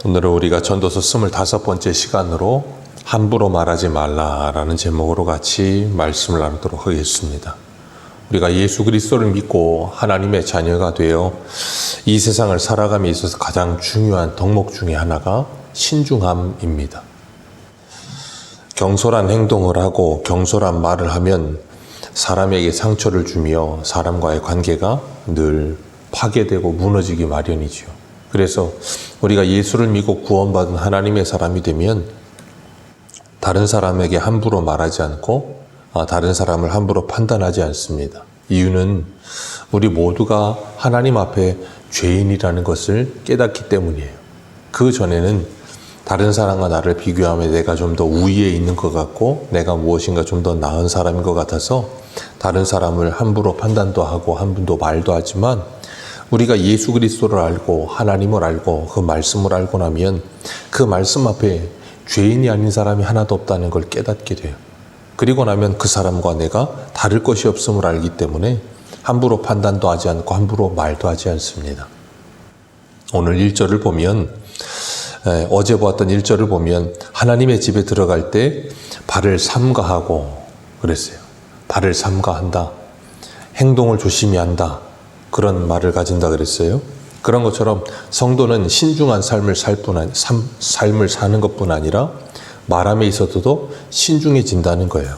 오늘은 우리가 전도서 25번째 시간으로 함부로 말하지 말라라는 제목으로 같이 말씀을 나누도록 하겠습니다. 우리가 예수 그리스도를 믿고 하나님의 자녀가 되어 이 세상을 살아감에 있어서 가장 중요한 덕목 중에 하나가 신중함입니다. 경솔한 행동을 하고 경솔한 말을 하면 사람에게 상처를 주며 사람과의 관계가 늘 파괴되고 무너지기 마련이죠. 그래서 우리가 예수를 믿고 구원받은 하나님의 사람이 되면 다른 사람에게 함부로 말하지 않고 다른 사람을 함부로 판단하지 않습니다. 이유는 우리 모두가 하나님 앞에 죄인이라는 것을 깨닫기 때문이에요. 그 전에는 다른 사람과 나를 비교하면 내가 좀 더 우위에 있는 것 같고 내가 무엇인가 좀 더 나은 사람인 것 같아서 다른 사람을 함부로 판단도 하고 함부로 말도 하지만 우리가 예수 그리스도를 알고 하나님을 알고 그 말씀을 알고 나면 그 말씀 앞에 죄인이 아닌 사람이 하나도 없다는 걸 깨닫게 돼요. 그리고 나면 그 사람과 내가 다를 것이 없음을 알기 때문에 함부로 판단도 하지 않고 함부로 말도 하지 않습니다. 오늘 1절을 보면 어제 보았던 1절을 보면 하나님의 집에 들어갈 때 발을 삼가하고 그랬어요. 발을 삼가한다. 행동을 조심히 한다. 그런 말을 가진다 그랬어요. 그런 것처럼 성도는 신중한 삶을 사는 것뿐 아니라 말함에 있어서도 신중해진다는 거예요.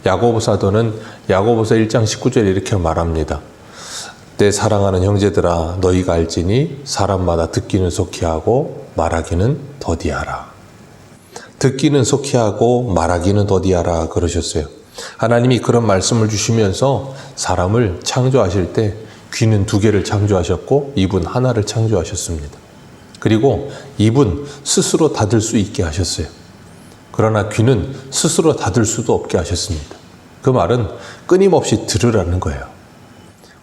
야고보 사도는 야고보서 1장 19절에 이렇게 말합니다. 내 사랑하는 형제들아 너희가 알지니 사람마다 듣기는 속히 하고 말하기는 더디하라. 듣기는 속히 하고 말하기는 더디하라 그러셨어요. 하나님이 그런 말씀을 주시면서 사람을 창조하실 때 귀는 2개를 창조하셨고 입은 하나를 창조하셨습니다. 그리고 입은 스스로 닫을 수 있게 하셨어요. 그러나 귀는 스스로 닫을 수도 없게 하셨습니다. 그 말은 끊임없이 들으라는 거예요.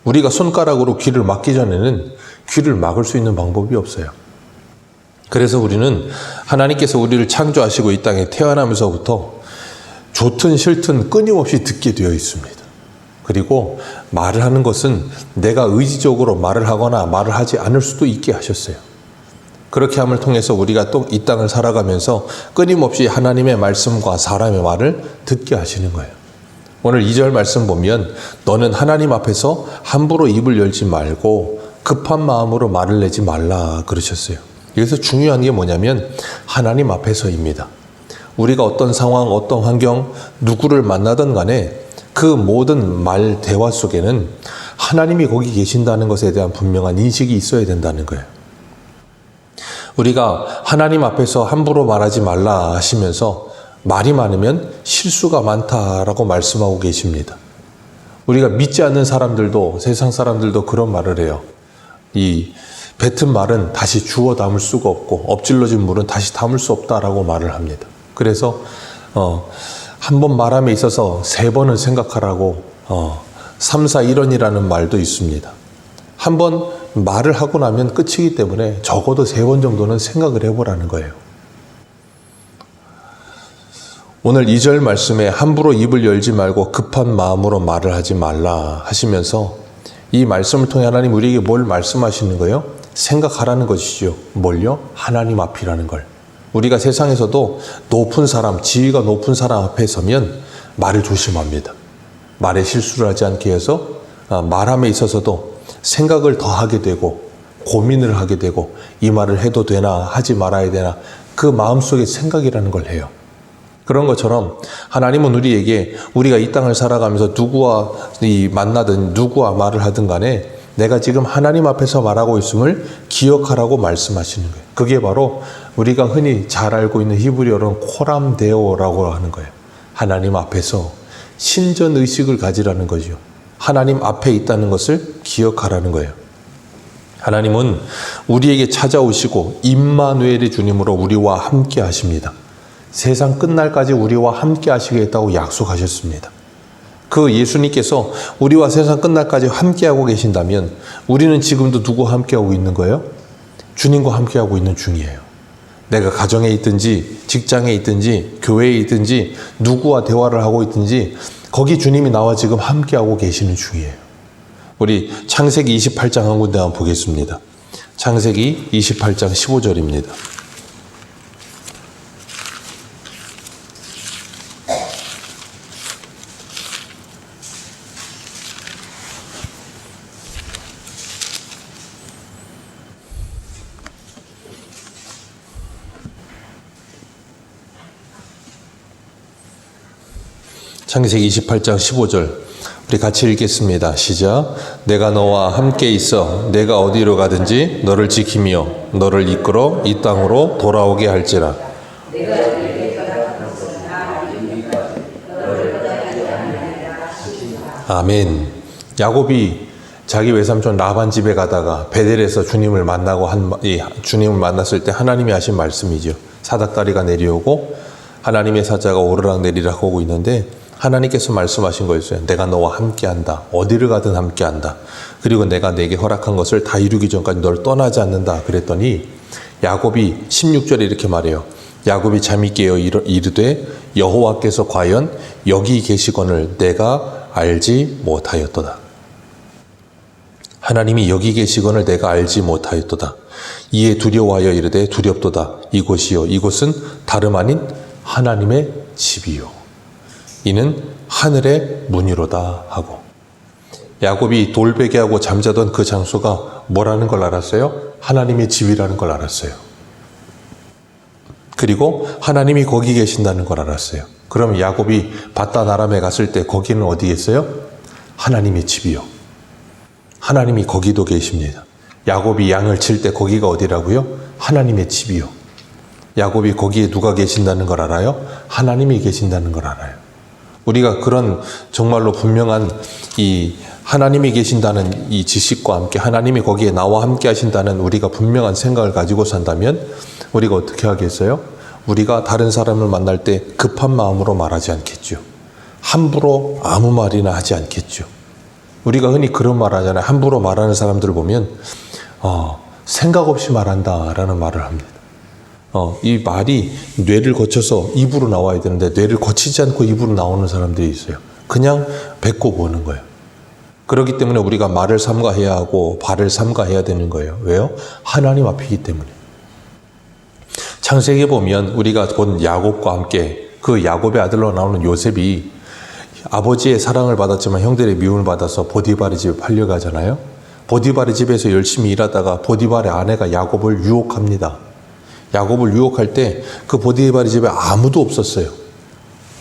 우리가 손가락으로 귀를 막기 전에는 귀를 막을 수 있는 방법이 없어요. 그래서 우리는 하나님께서 우리를 창조하시고 이 땅에 태어나면서부터 좋든 싫든 끊임없이 듣게 되어 있습니다. 그리고 말을 하는 것은 내가 의지적으로 말을 하거나 말을 하지 않을 수도 있게 하셨어요. 그렇게 함을 통해서 우리가 또 이 땅을 살아가면서 끊임없이 하나님의 말씀과 사람의 말을 듣게 하시는 거예요. 오늘 2절 말씀 보면 너는 하나님 앞에서 함부로 입을 열지 말고 급한 마음으로 말을 내지 말라 그러셨어요. 여기서 중요한 게 뭐냐면 하나님 앞에서입니다. 우리가 어떤 상황, 어떤 환경, 누구를 만나든 간에 그 모든 말, 대화 속에는 하나님이 거기 계신다는 것에 대한 분명한 인식이 있어야 된다는 거예요. 우리가 하나님 앞에서 함부로 말하지 말라 하시면서 말이 많으면 실수가 많다라고 말씀하고 계십니다. 우리가 믿지 않는 사람들도 세상 사람들도 그런 말을 해요. 이 뱉은 말은 다시 주워 담을 수가 없고 엎질러진 물은 다시 담을 수 없다라고 말을 합니다. 그래서 한 번 말함에 있어서 3번은 생각하라고 3, 4, 1원이라는 말도 있습니다. 한 번 말을 하고 나면 끝이기 때문에 적어도 3번 정도는 생각을 해보라는 거예요. 오늘 2절 말씀에 함부로 입을 열지 말고 급한 마음으로 말을 하지 말라 하시면서 이 말씀을 통해 하나님 우리에게 뭘 말씀하시는 거예요? 생각하라는 것이죠. 뭘요? 하나님 앞이라는 걸. 우리가 세상에서도 높은 사람, 지위가 높은 사람 앞에 서면 말을 조심합니다. 말에 실수를 하지 않게 해서 말함에 있어서도 생각을 더 하게 되고 고민을 하게 되고 이 말을 해도 되나 하지 말아야 되나 그 마음속에 생각이라는 걸 해요. 그런 것처럼 하나님은 우리에게 우리가 이 땅을 살아가면서 누구와 만나든 누구와 말을 하든 간에 내가 지금 하나님 앞에서 말하고 있음을 기억하라고 말씀하시는 거예요. 그게 바로 우리가 흔히 잘 알고 있는 히브리어로는 코람데오라고 하는 거예요. 하나님 앞에서 신전의식을 가지라는 거죠. 하나님 앞에 있다는 것을 기억하라는 거예요. 하나님은 우리에게 찾아오시고 임마누엘의 주님으로 우리와 함께 하십니다. 세상 끝날까지 우리와 함께 하시겠다고 약속하셨습니다. 그 예수님께서 우리와 세상 끝날까지 함께하고 계신다면 우리는 지금도 누구와 함께하고 있는 거예요? 주님과 함께하고 있는 중이에요. 내가 가정에 있든지 직장에 있든지 교회에 있든지 누구와 대화를 하고 있든지 거기 주님이 나와 지금 함께하고 계시는 중이에요. 우리 창세기 28장 한 군데 한번 보겠습니다. 창세기 28장 15절입니다. 창세기 28장 15절 우리 같이 읽겠습니다. 시작. 내가 너와 함께 있어 내가 어디로 가든지 너를 지키며 너를 이끌어 이 땅으로 돌아오게 할지라. 아멘. 야곱이 자기 외삼촌 라반 집에 가다가 베델에서 주님을 주님을 만났을 때 하나님이 하신 말씀이죠. 사닥다리가 내려오고 하나님의 사자가 오르락 내리락 하고 있는데 하나님께서 말씀하신 거였어요. 내가 너와 함께한다. 어디를 가든 함께한다. 그리고 내가 내게 허락한 것을 다 이루기 전까지 널 떠나지 않는다. 그랬더니 야곱이 16절에 이렇게 말해요. 야곱이 잠이 깨어 이르되 여호와께서 과연 여기 계시거늘 내가 알지 못하였도다. 하나님이 여기 계시거늘 내가 알지 못하였도다. 이에 두려워하여 이르되 두렵도다. 이곳이요 이곳은 다름 아닌 하나님의 집이요 이는 하늘의 문이로다 하고. 야곱이 돌베개하고 잠자던 그 장소가 뭐라는 걸 알았어요? 하나님의 집이라는 걸 알았어요. 그리고 하나님이 거기 계신다는 걸 알았어요. 그럼 야곱이 바단 아람에 갔을 때 거기는 어디겠어요? 하나님의 집이요. 하나님이 거기도 계십니다. 야곱이 양을 칠 때 거기가 어디라고요? 하나님의 집이요. 야곱이 거기에 누가 계신다는 걸 알아요? 하나님이 계신다는 걸 알아요. 우리가 그런 정말로 분명한 이 하나님이 계신다는 이 지식과 함께 하나님이 거기에 나와 함께 하신다는 우리가 분명한 생각을 가지고 산다면 우리가 어떻게 하겠어요? 우리가 다른 사람을 만날 때 급한 마음으로 말하지 않겠죠. 함부로 아무 말이나 하지 않겠죠. 우리가 흔히 그런 말 하잖아요. 함부로 말하는 사람들을 보면 생각 없이 말한다라는 말을 합니다. 이 말이 뇌를 거쳐서 입으로 나와야 되는데 뇌를 거치지 않고 입으로 나오는 사람들이 있어요. 그냥 뱉고 보는 거예요. 그렇기 때문에 우리가 말을 삼가해야 하고 발을 삼가해야 되는 거예요. 왜요? 하나님 앞이기 때문에. 창세기에 보면 우리가 본 야곱과 함께 그 야곱의 아들로 나오는 요셉이 아버지의 사랑을 받았지만 형들의 미움을 받아서 보디발의 집에 팔려가잖아요. 보디발의 집에서 열심히 일하다가 보디발의 아내가 야곱을 유혹합니다. 야곱을 유혹할 때 그 보디발의 집에 아무도 없었어요.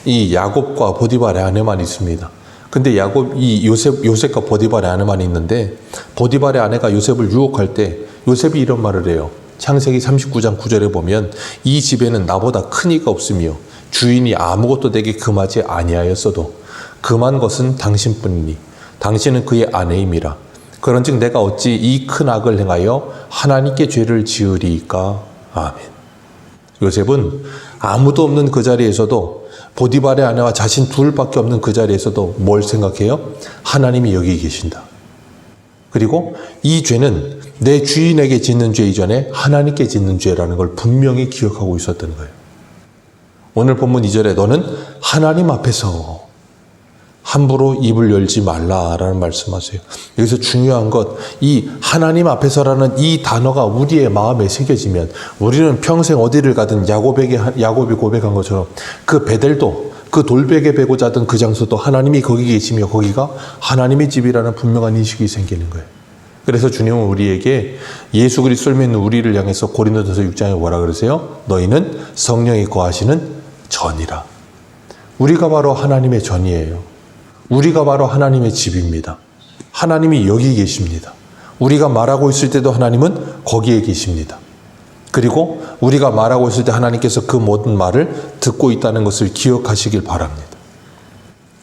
이 야곱과 보디발의 아내만 있습니다. 근데 요셉과 보디발의 아내만 있는데 보디발의 아내가 요셉을 유혹할 때 요셉이 이런 말을 해요. 창세기 39장 9절에 보면 이 집에는 나보다 큰 이가 없으며 주인이 아무것도 내게 금하지 아니하였어도 금한 것은 당신뿐이니 당신은 그의 아내임이라. 그런즉 내가 어찌 이 큰 악을 행하여 하나님께 죄를 지으리이까. 아멘. 요셉은 아무도 없는 그 자리에서도 보디발의 아내와 자신 둘밖에 없는 그 자리에서도 뭘 생각해요? 하나님이 여기 계신다. 그리고 이 죄는 내 주인에게 짓는 죄 이전에 하나님께 짓는 죄라는 걸 분명히 기억하고 있었던 거예요. 오늘 본문 2절에 너는 하나님 앞에서 함부로 입을 열지 말라라는 말씀하세요. 여기서 중요한 것, 이 하나님 앞에서라는 이 단어가 우리의 마음에 새겨지면 우리는 평생 어디를 가든 야곱이 고백한 것처럼 그 베델도 그 돌베개 베고 자던 그 장소도 하나님이 거기 계시며 거기가 하나님의 집이라는 분명한 인식이 생기는 거예요. 그래서 주님은 우리에게 예수 그리스도를 믿는 우리를 향해서 고린도전서 6장에 뭐라 그러세요? 너희는 성령이 거하시는 전이라. 우리가 바로 하나님의 전이에요. 우리가 바로 하나님의 집입니다. 하나님이 여기 계십니다. 우리가 말하고 있을 때도 하나님은 거기에 계십니다. 그리고 우리가 말하고 있을 때 하나님께서 그 모든 말을 듣고 있다는 것을 기억하시길 바랍니다.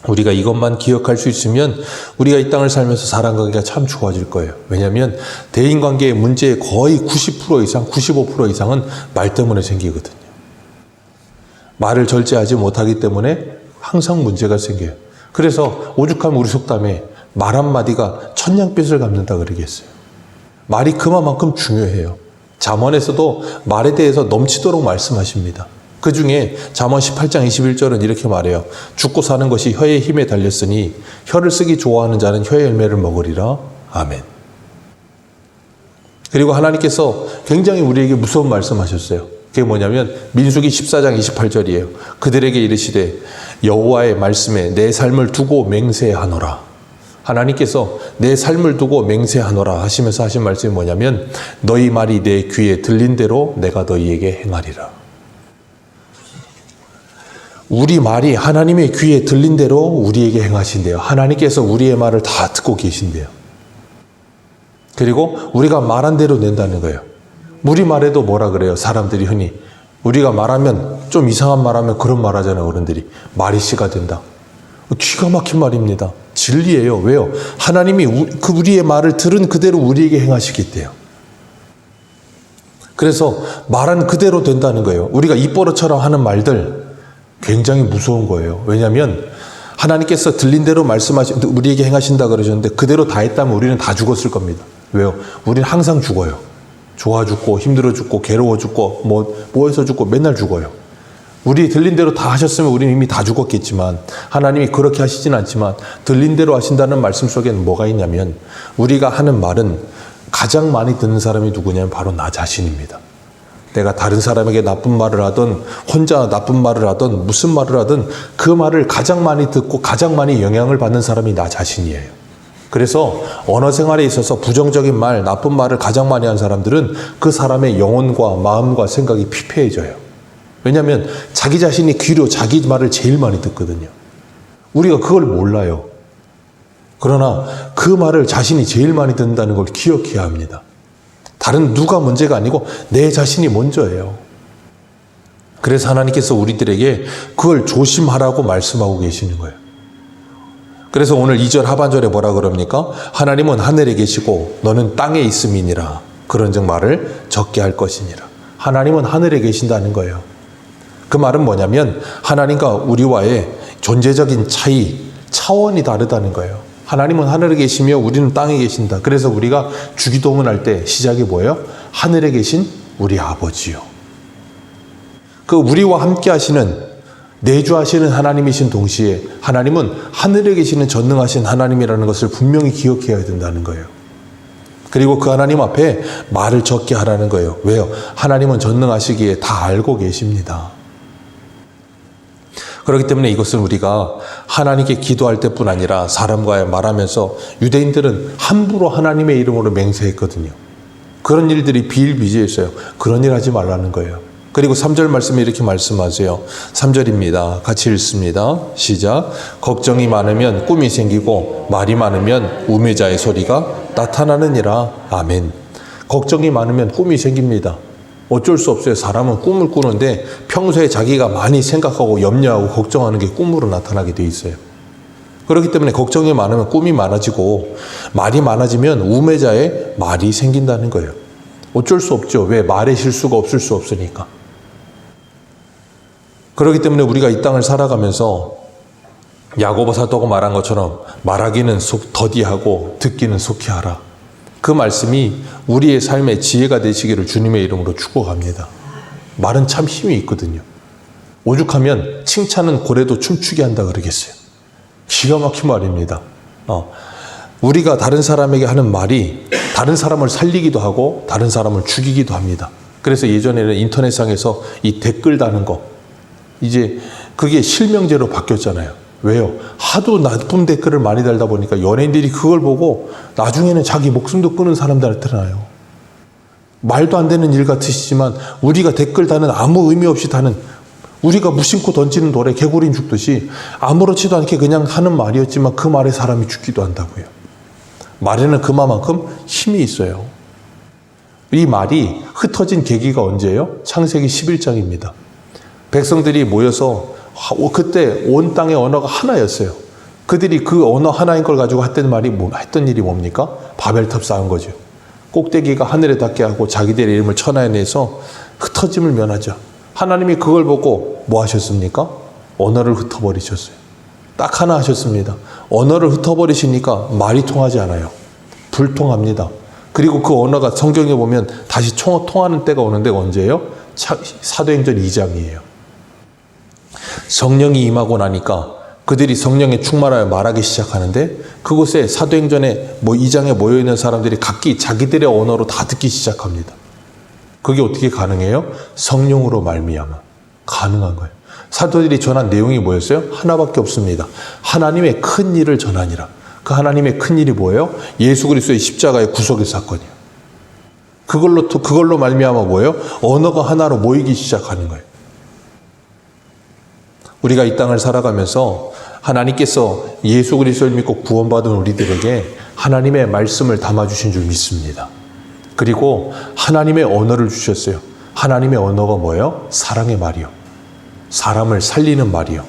우리가 이것만 기억할 수 있으면 우리가 이 땅을 살면서 사람관계가 참 좋아질 거예요. 왜냐하면 대인관계의 문제의 거의 90% 이상, 95% 이상은 말 때문에 생기거든요. 말을 절제하지 못하기 때문에 항상 문제가 생겨요. 그래서 오죽하면 우리 속담에 말 한마디가 천냥빚을 갚는다 그러겠어요. 말이 그만큼 중요해요. 잠언에서도 말에 대해서 넘치도록 말씀하십니다. 그 중에 잠언 18장 21절은 이렇게 말해요. 죽고 사는 것이 혀의 힘에 달렸으니 혀를 쓰기 좋아하는 자는 혀의 열매를 먹으리라. 아멘. 그리고 하나님께서 굉장히 우리에게 무서운 말씀하셨어요. 그게 뭐냐면 민수기 14장 28절이에요. 그들에게 이르시되 여호와의 말씀에 내 삶을 두고 맹세하노라. 하나님께서 내 삶을 두고 맹세하노라 하시면서 하신 말씀이 뭐냐면 너희 말이 내 귀에 들린 대로 내가 너희에게 행하리라. 우리 말이 하나님의 귀에 들린 대로 우리에게 행하신대요. 하나님께서 우리의 말을 다 듣고 계신대요. 그리고 우리가 말한 대로 낸다는 거예요. 우리 말에도 뭐라 그래요? 사람들이 흔히 우리가 말하면 좀 이상한 말하면 그런 말 하잖아요. 어른들이 말이 씨가 된다. 기가 막힌 말입니다. 진리예요. 왜요? 하나님이 우리의 말을 들은 그대로 우리에게 행하시겠대요. 그래서 말한 그대로 된다는 거예요. 우리가 입버릇처럼 하는 말들 굉장히 무서운 거예요. 왜냐하면 하나님께서 들린 대로 우리에게 행하신다 그러셨는데 그대로 다 했다면 우리는 다 죽었을 겁니다. 왜요? 우리는 항상 죽어요. 좋아 죽고 힘들어 죽고 괴로워 죽고 뭐해서 죽고 맨날 죽어요. 우리 들린 대로 다 하셨으면 우리는 이미 다 죽었겠지만 하나님이 그렇게 하시진 않지만 들린 대로 하신다는 말씀 속에는 뭐가 있냐면 우리가 하는 말은 가장 많이 듣는 사람이 누구냐면 바로 나 자신입니다. 내가 다른 사람에게 나쁜 말을 하든 혼자 나쁜 말을 하든 무슨 말을 하든 그 말을 가장 많이 듣고 가장 많이 영향을 받는 사람이 나 자신이에요. 그래서 언어 생활에 있어서 부정적인 말, 나쁜 말을 가장 많이 한 사람들은 그 사람의 영혼과 마음과 생각이 피폐해져요. 왜냐하면 자기 자신이 귀로 자기 말을 제일 많이 듣거든요. 우리가 그걸 몰라요. 그러나 그 말을 자신이 제일 많이 듣는다는 걸 기억해야 합니다. 다른 누가 문제가 아니고 내 자신이 먼저예요. 그래서 하나님께서 우리들에게 그걸 조심하라고 말씀하고 계시는 거예요. 그래서 오늘 2절 하반절에 뭐라 그럽니까? 하나님은 하늘에 계시고 너는 땅에 있음이니라. 그런즉 말을 적게 할 것이니라. 하나님은 하늘에 계신다는 거예요. 그 말은 뭐냐면 하나님과 우리와의 존재적인 차원이 다르다는 거예요. 하나님은 하늘에 계시며 우리는 땅에 계신다. 그래서 우리가 주기도문 할 때 시작이 뭐예요? 하늘에 계신 우리 아버지요. 그 우리와 함께 하시는 내주하시는 하나님이신 동시에 하나님은 하늘에 계시는 전능하신 하나님이라는 것을 분명히 기억해야 된다는 거예요. 그리고 그 하나님 앞에 말을 적게 하라는 거예요. 왜요? 하나님은 전능하시기에 다 알고 계십니다. 그렇기 때문에 이것은 우리가 하나님께 기도할 때뿐 아니라 사람과의 말하면서 유대인들은 함부로 하나님의 이름으로 맹세했거든요. 그런 일들이 비일비재했어요. 그런 일 하지 말라는 거예요. 그리고 3절 말씀에 이렇게 말씀하세요. 3절입니다. 같이 읽습니다. 시작. 걱정이 많으면 꿈이 생기고 말이 많으면 우매자의 소리가 나타나느니라. 아멘. 걱정이 많으면 꿈이 생깁니다. 어쩔 수 없어요. 사람은 꿈을 꾸는데 평소에 자기가 많이 생각하고 염려하고 걱정하는 게 꿈으로 나타나게 돼 있어요. 그렇기 때문에 걱정이 많으면 꿈이 많아지고 말이 많아지면 우매자의 말이 생긴다는 거예요. 어쩔 수 없죠. 왜? 말의 실수가 없을 수 없으니까. 그렇기 때문에 우리가 이 땅을 살아가면서 야고보 사도가 말한 것처럼 말하기는 더디하고 듣기는 속히 하라. 그 말씀이 우리의 삶의 지혜가 되시기를 주님의 이름으로 축복합니다. 말은 참 힘이 있거든요. 오죽하면 칭찬은 고래도 춤추게 한다 그러겠어요. 기가 막힌 말입니다. 우리가 다른 사람에게 하는 말이 다른 사람을 살리기도 하고 다른 사람을 죽이기도 합니다. 그래서 예전에는 인터넷상에서 이 댓글 다는 거 이제 그게 실명제로 바뀌었잖아요. 왜요? 하도 나쁜 댓글을 많이 달다 보니까 연예인들이 그걸 보고 나중에는 자기 목숨도 끊은 사람들 나타나요. 말도 안 되는 일 같으시지만 우리가 댓글 다는 아무 의미 없이 다는 우리가 무심코 던지는 돌에 개구리 죽듯이 아무렇지도 않게 그냥 하는 말이었지만 그 말에 사람이 죽기도 한다고요. 말에는 그만큼 힘이 있어요. 이 말이 흩어진 계기가 언제예요? 창세기 11장입니다. 백성들이 모여서 그때 온 땅의 언어가 하나였어요. 그들이 그 언어 하나인 걸 가지고 했던 일이 뭡니까? 바벨탑 쌓은 거죠. 꼭대기가 하늘에 닿게 하고 자기들의 이름을 천하에 내서 흩어짐을 면하자. 하나님이 그걸 보고 뭐 하셨습니까? 언어를 흩어버리셨어요. 딱 하나 하셨습니다. 언어를 흩어버리시니까 말이 통하지 않아요. 불통합니다. 그리고 그 언어가 성경에 보면 다시 통하는 때가 오는데 언제예요? 사도행전 2장이에요. 성령이 임하고 나니까 그들이 성령에 충만하여 말하기 시작하는데 그곳에 사도행전에 2장에 모여있는 사람들이 각기 자기들의 언어로 다 듣기 시작합니다. 그게 어떻게 가능해요? 성령으로 말미암아 가능한 거예요. 사도들이 전한 내용이 뭐였어요? 하나밖에 없습니다. 하나님의 큰 일을 전하니라. 그 하나님의 큰 일이 뭐예요? 예수 그리스도의 십자가의 구속의 사건이에요. 그걸로 말미암아 뭐예요? 언어가 하나로 모이기 시작하는 거예요. 우리가 이 땅을 살아가면서 하나님께서 예수 그리스도를 믿고 구원받은 우리들에게 하나님의 말씀을 담아주신 줄 믿습니다. 그리고 하나님의 언어를 주셨어요. 하나님의 언어가 뭐예요? 사랑의 말이요. 사람을 살리는 말이요.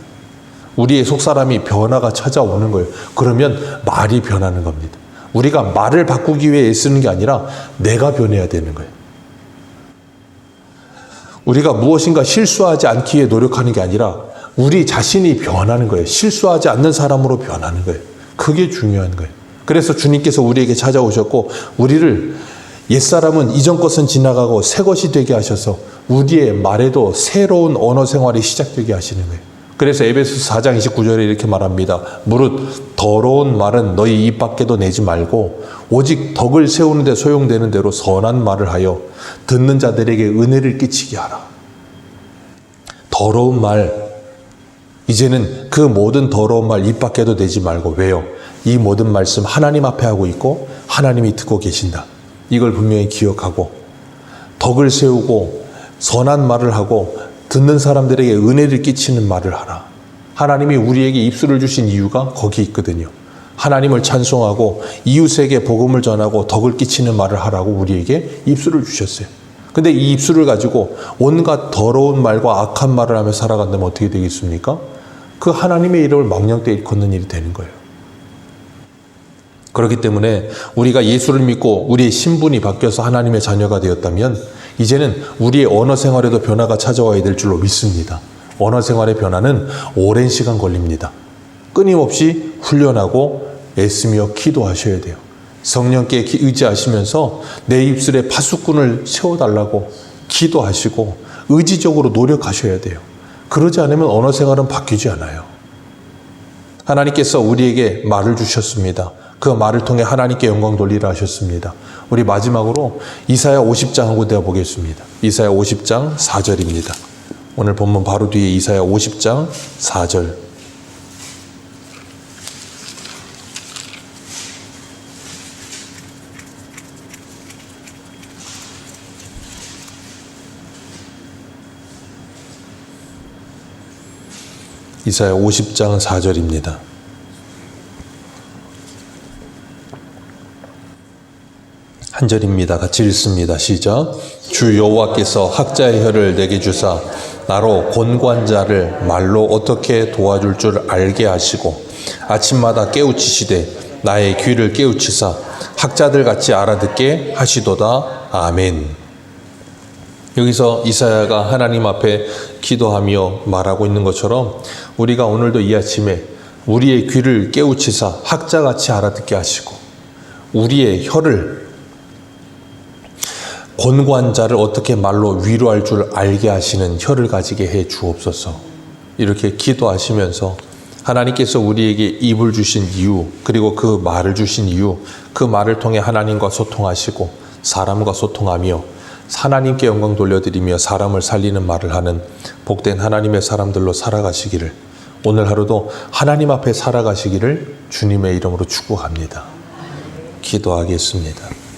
우리의 속사람이 변화가 찾아오는 거예요. 그러면 말이 변하는 겁니다. 우리가 말을 바꾸기 위해 애쓰는 게 아니라 내가 변해야 되는 거예요. 우리가 무엇인가 실수하지 않기 위해 노력하는 게 아니라 우리 자신이 변하는 거예요. 실수하지 않는 사람으로 변하는 거예요. 그게 중요한 거예요. 그래서 주님께서 우리에게 찾아오셨고 우리를 옛사람은 이전 것은 지나가고 새 것이 되게 하셔서 우리의 말에도 새로운 언어 생활이 시작되게 하시는 거예요. 그래서 에베소서 4장 29절에 이렇게 말합니다. 무릇 더러운 말은 너희 입 밖에도 내지 말고 오직 덕을 세우는 데 소용되는 대로 선한 말을 하여 듣는 자들에게 은혜를 끼치게 하라. 더러운 말, 이제는 그 모든 더러운 말 입 밖에도 내지 말고. 왜요? 이 모든 말씀 하나님 앞에 하고 있고 하나님이 듣고 계신다. 이걸 분명히 기억하고 덕을 세우고 선한 말을 하고 듣는 사람들에게 은혜를 끼치는 말을 하라. 하나님이 우리에게 입술을 주신 이유가 거기 있거든요. 하나님을 찬송하고 이웃에게 복음을 전하고 덕을 끼치는 말을 하라고 우리에게 입술을 주셨어요. 근데 이 입술을 가지고 온갖 더러운 말과 악한 말을 하며 살아간다면 어떻게 되겠습니까? 그 하나님의 이름을 망령되이 일컫는 일이 되는 거예요. 그렇기 때문에 우리가 예수를 믿고 우리의 신분이 바뀌어서 하나님의 자녀가 되었다면 이제는 우리의 언어 생활에도 변화가 찾아와야 될 줄로 믿습니다. 언어 생활의 변화는 오랜 시간 걸립니다. 끊임없이 훈련하고 애쓰며 기도하셔야 돼요. 성령께 의지하시면서 내 입술에 파수꾼을 세워달라고 기도하시고 의지적으로 노력하셔야 돼요. 그러지 않으면 언어 생활은 바뀌지 않아요. 하나님께서 우리에게 말을 주셨습니다. 그 말을 통해 하나님께 영광 돌리라 하셨습니다. 우리 마지막으로 이사야 50장 하고 되어 보겠습니다. 이사야 50장 4절입니다. 오늘 본문 바로 뒤에 이사야 50장 4절. 이사야 50장 4절입니다. 한 절입니다. 같이 읽습니다. 시작. 주 여호와께서 학자의 혀를 내게 주사 나로 곤고한자를 말로 어떻게 도와줄 줄 알게 하시고 아침마다 깨우치시되 나의 귀를 깨우치사 학자들 같이 알아듣게 하시도다. 아멘. 여기서 이사야가 하나님 앞에 기도하며 말하고 있는 것처럼 우리가 오늘도 이 아침에 우리의 귀를 깨우치사 학자같이 알아듣게 하시고 우리의 혀를 곤고한 자를 어떻게 말로 위로할 줄 알게 하시는 혀를 가지게 해 주옵소서. 이렇게 기도하시면서 하나님께서 우리에게 입을 주신 이유, 그리고 그 말을 주신 이유, 그 말을 통해 하나님과 소통하시고 사람과 소통하며 하나님께 영광 돌려드리며 사람을 살리는 말을 하는 복된 하나님의 사람들로 살아가시기를, 오늘 하루도 하나님 앞에 살아가시기를 주님의 이름으로 축복합니다. 기도하겠습니다.